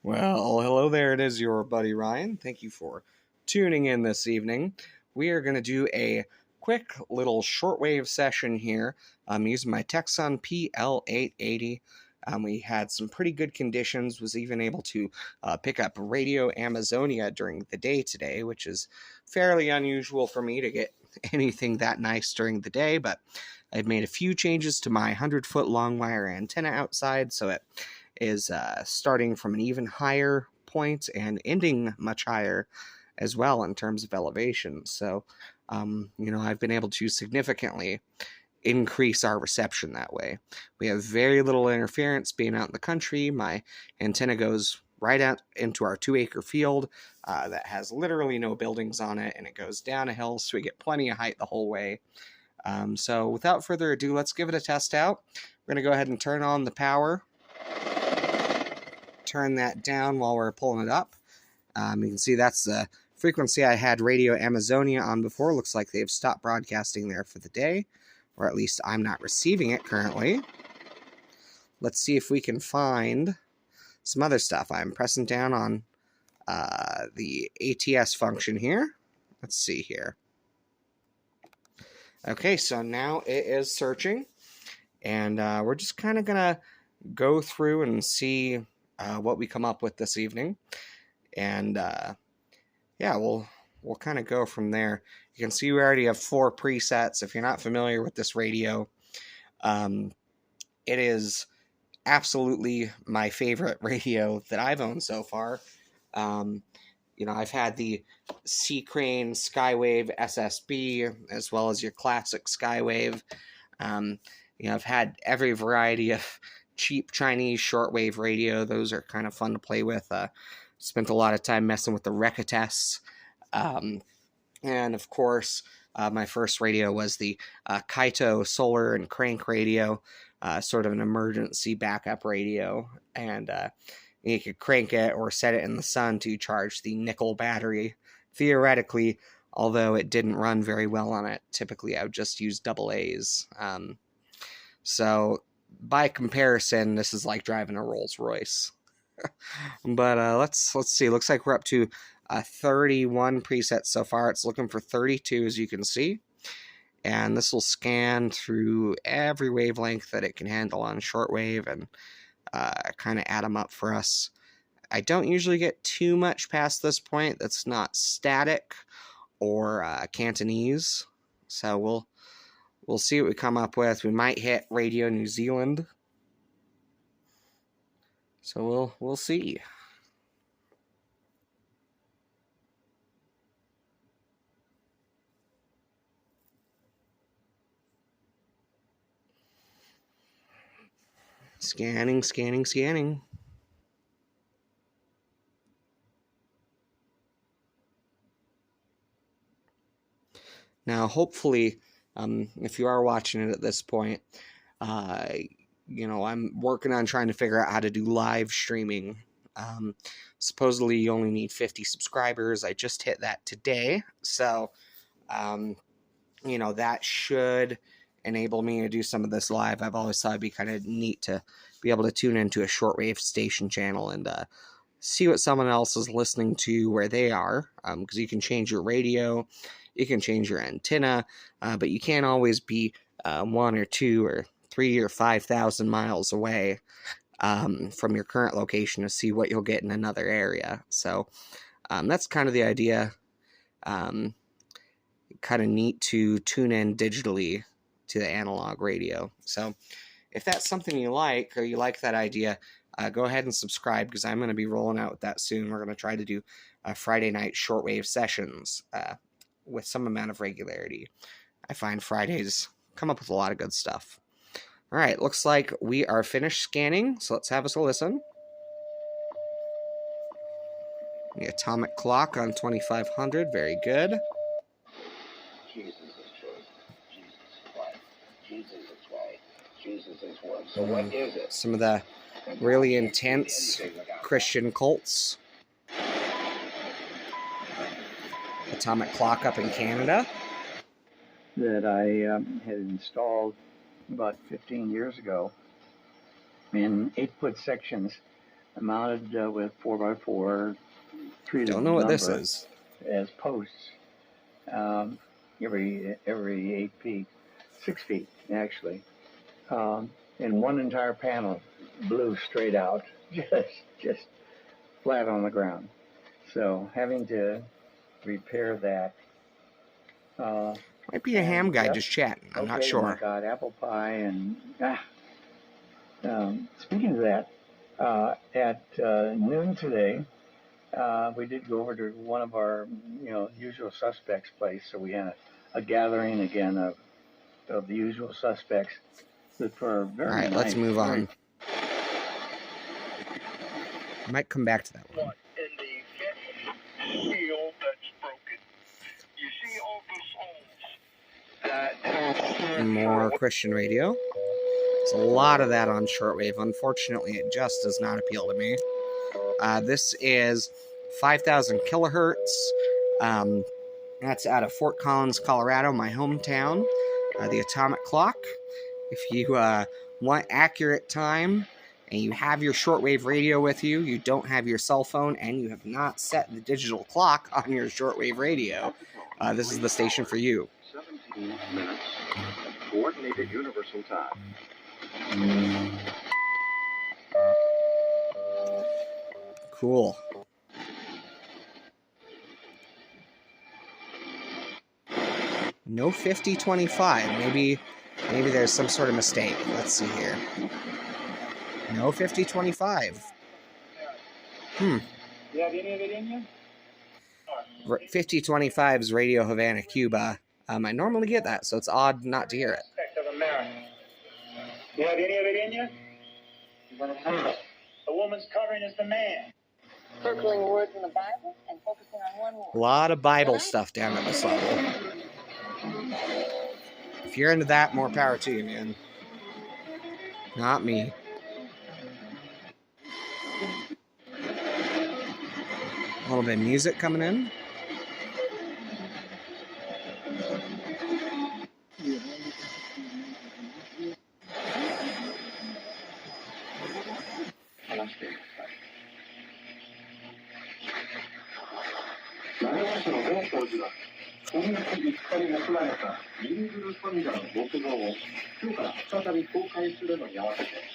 Well, hello there. It is your buddy Ryan. Thank you for tuning in this evening. We are going to do a quick little shortwave session here. I'm using my Texon PL880. We had some pretty good conditions, was even able to pick up Radio Amazonia during the day today, which is fairly unusual for me to get anything that nice during the day, but I've made a few changes to my 100-foot long wire antenna outside, so it is starting from an even higher point and ending much higher as well in terms of elevation. So, I've been able to significantly increase our reception that way. We have very little interference being out in the country. My antenna goes right out into our 2-acre field that has literally no buildings on it, and it goes down a hill, so we get plenty of height the whole way. So without further ado, let's give it a test out. We're going to go ahead and turn on the power. Turn that down while we're pulling it up. You can see that's the frequency I had Radio Amazonia on before. Looks like they've stopped broadcasting there for the day, or at least I'm not receiving it currently. Let's see if we can find some other stuff. I'm pressing down on the ATS function here. Let's see here. Okay, so now it is searching, and we're just kind of gonna go through and see what we come up with this evening, and yeah, we'll kind of go from there. You can see we already have 4 presets. If you're not familiar with this radio, it is absolutely my favorite radio that I've owned so far. I've had the C-Crane Skywave SSB as well as your classic Skywave. I've had every variety of cheap Chinese shortwave radio. Those are kind of fun to play with. Spent a lot of time messing with the Recatests. And of course, my first radio was the Kaito solar and crank radio, sort of an emergency backup radio. And you could crank it or set it in the sun to charge the nickel battery. Theoretically, although it didn't run very well on it, typically I would just use AA's. So by comparison, this is like driving a Rolls Royce. But let's see. Looks like we're up to 31 presets so far. It's looking for 32, as you can see. And this will scan through every wavelength that it can handle on shortwave and kind of add them up for us. I don't usually get too much past this point that's not static or Cantonese. So we'll see what we come up with. We might hit Radio New Zealand. So we'll see. Scanning, scanning, scanning. Now, hopefully, if you are watching it at this point, I'm working on trying to figure out how to do live streaming. Supposedly, you only need 50 subscribers. I just hit that today. So, that should enable me to do some of this live. I've always thought it'd be kind of neat to be able to tune into a shortwave station channel and see what someone else is listening to where they are, because you can change your radio, you can change your antenna, but you can't always be 1 or 2 or 3 or 5,000 miles away from your current location to see what you'll get in another area. So that's kind of the idea. Kind of neat to tune in digitally to the analog radio. So if that's something you like, or you like that idea, go ahead and subscribe, because I'm going to be rolling out with that soon. We're going to try to do Friday night shortwave sessions with some amount of regularity. I find Fridays come up with a lot of good stuff. All right, looks like we are finished scanning, so let's have us a listen. The atomic clock on 2500, very good. Jesus is truth. Jesus is life. Jesus is way. Jesus is word. So what is it? Some of the really intense Christian cults. Atomic clock up in Canada. That I had installed about 15 years ago in 8-foot sections mounted with 4x4 treated Don't know what this lumber is. as posts. Every 8 feet, 6 feet actually, and one entire panel blew straight out, just flat on the ground. So having to repair that. Might be a ham guy Yep. just chatting. I'm not Okay, sure. I got apple pie and speaking of that, at noon today, we did go over to one of our usual suspects' place. So we had a gathering again of the usual suspects. That for very All right, nice, let's move very on. I might come back to that one. In the fifth wheel that's broken, you see all the souls that More Christian radio. There's a lot of that on shortwave. Unfortunately, it just does not appeal to me. This is 5,000 kilohertz. That's out of Fort Collins, Colorado, my hometown. The atomic clock. If you want accurate time and you have your shortwave radio with you, you don't have your cell phone, and you have not set the digital clock on your shortwave radio, this is the station for you. 17 minutes, coordinated universal time. Cool. No 5025. Maybe there's some sort of mistake. Let's see here. No 5025. You have any of it in you? 5025's Radio Havana, Cuba. I normally get that, so it's odd not to hear it. Of America. You have any of it in you? The woman's covering is the man. Circling words in the Bible and focusing on one word. A lot of Bible stuff down at this level. If you're into that, more power to you, man. Not me. A little bit of music coming in.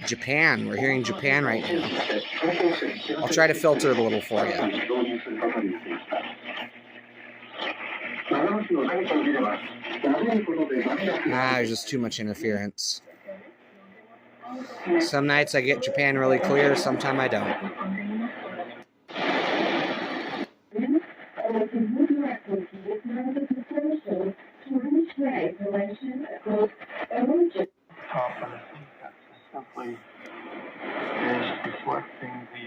Japan. We're hearing Japan right now. I'll try to filter it a little for you. There's just too much interference. Some nights I get Japan really clear, sometime I don't. Simply is deflecting the.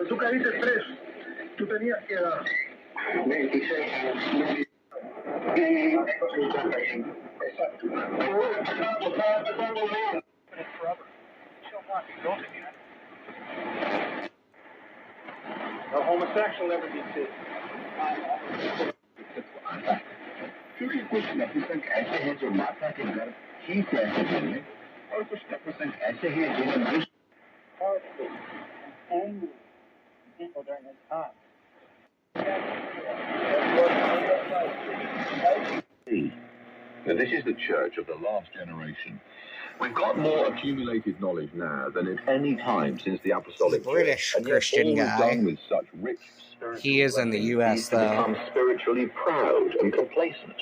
Tú que dices tres, tú tenías que. No homosexual ever be fit. People during his time. This is the church of the last generation. We've got more accumulated knowledge now than at any time since the apostolic British church. Christian guy. Done with such rich spiritual He is in the U.S. though. become spiritually proud and complacent.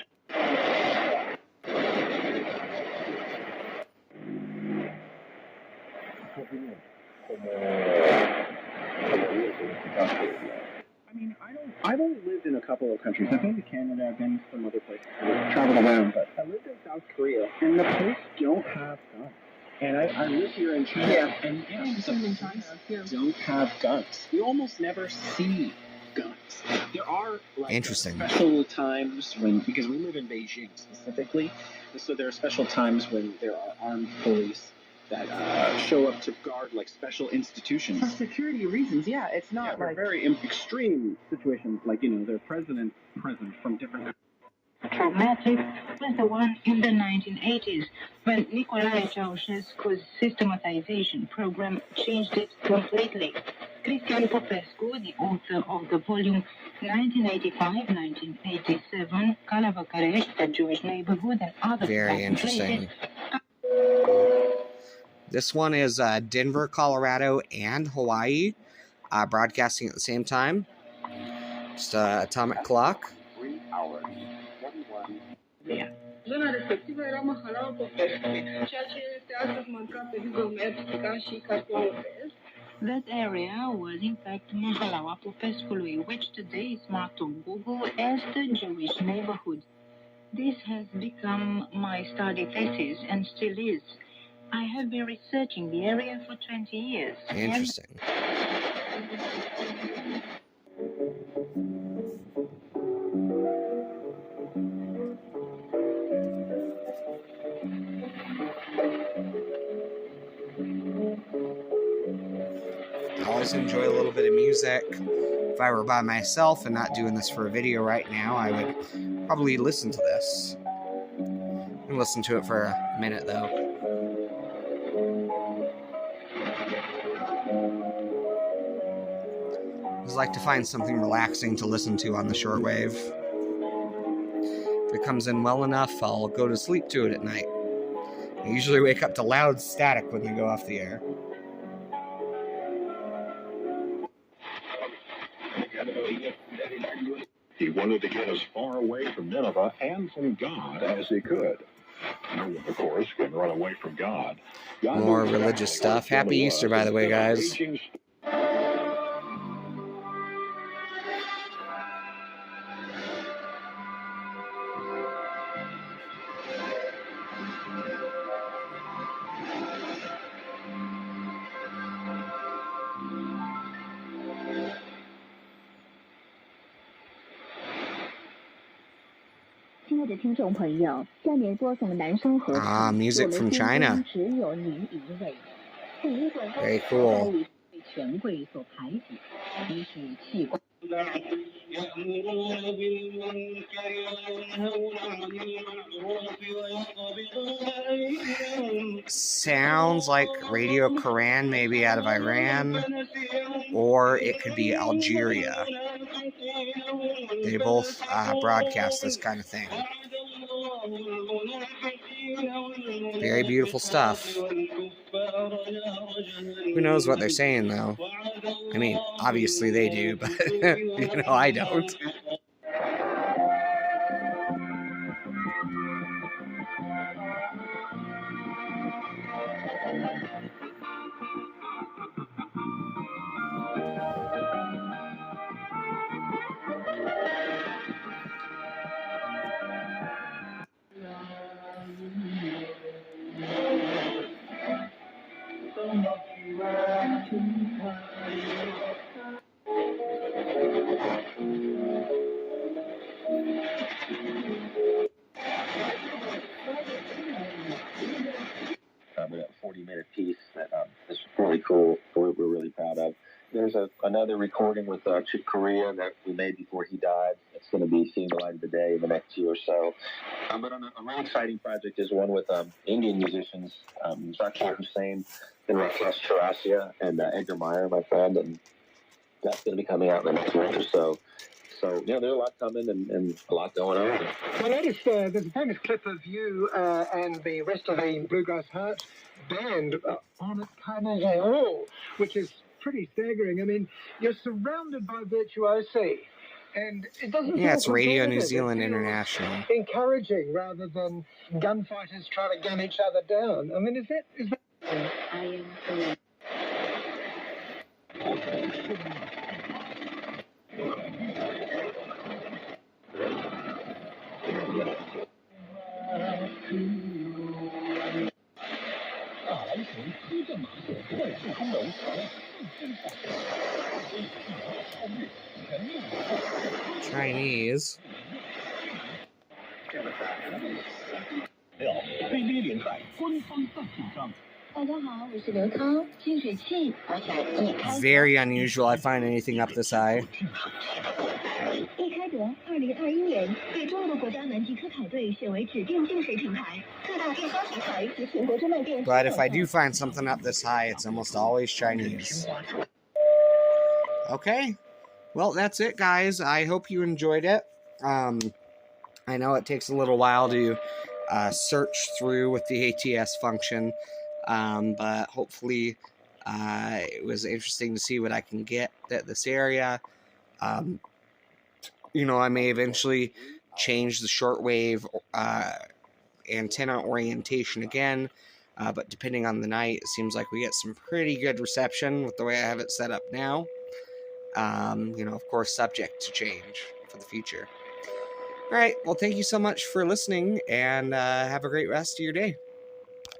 I've only lived in a couple of countries. I've been to Canada, I've been to some other places. I've traveled around, but I lived in South Korea, and the police don't have guns. And I live here in China, and don't have guns. You almost never see guns. There are Interesting. special times when, because we live in Beijing specifically, so there are special times when there are armed police that show up to guard like special institutions. For security reasons, yeah. It's not They're like very extreme situations, like, they're president present from different. traumatic was the one in the 1980s when Nicolae Ceausescu's systematization program changed it completely. Cristian Popescu, the author of the volume 1985-1987, Calavăcărești, the Jewish neighborhood, and other Very interesting. This one is Denver, Colorado, and Hawaii, broadcasting at the same time. Just atomic clock. 3 hours, 21. Zona respectivă era Mahalaua Popescu, ceea ce este astăzi marcat pe Google Maps ca și cartonul verde. That area was in fact Mahalaua Popescului, which today is marked on Google as the Jewish neighborhood. This has become my study thesis and still is. I have been researching the area for 20 years. Interesting. I always enjoy a little bit of music. If I were by myself and not doing this for a video right now, I would probably listen to this. And listen to it for a minute, though. I just like to find something relaxing to listen to on the shortwave. If it comes in well enough, I'll go to sleep to it at night. I usually wake up to loud static when they go off the air. He wanted to get as far away from Nineveh and from God as he could. No one, of course, can run away from God. More religious stuff. Happy Easter, by the way, guys. Music from China. Very cool. Sounds like Radio Quran, maybe out of Iran, or it could be Algeria. They both broadcast this kind of thing. Very beautiful stuff. Who knows what they're saying, though? I mean, obviously they do, but, I don't. About a 40-minute piece that is really cool. We're really proud of. There's another recording with Chick Corea that we made before he died. It's going to be seeing the light of the day in the next year or so. But on a really exciting project is one with Indian musicians, Zakir Hussain and Rakesh Chaurasia and Edgar Meyer, my friend, and that's going to be coming out in the next month or so. So, there's a lot coming and a lot going on. I noticed there's a famous clip of you and the rest of the Bluegrass Heart band on at Carnegie, which is pretty staggering. I mean, you're surrounded by virtuosi, and it doesn't. Yeah, it's Radio New Zealand International. Encouraging rather than gunfighters trying to gun each other down. I mean, is that? I am. Chinese. 飞碟联赛官方赞助商。大家好，我是刘涛，净水器，我想一开。 Very unusual I find anything up this high. 一开得2020 2021年被中国国家南极科考队选为指定净水品牌，各大电商平台及全国专卖店。But if I do find something up this high, it's almost always Chinese. Okay, well, that's it, guys. I hope you enjoyed it. I know it takes a little while to search through with the ATS function, but hopefully it was interesting to see what I can get at this area. You know, I may eventually change the shortwave antenna orientation again, but depending on the night, it seems like we get some pretty good reception with the way I have it set up now. You know, of course, subject to change for the future. All right, well, thank you so much for listening, and have a great rest of your day.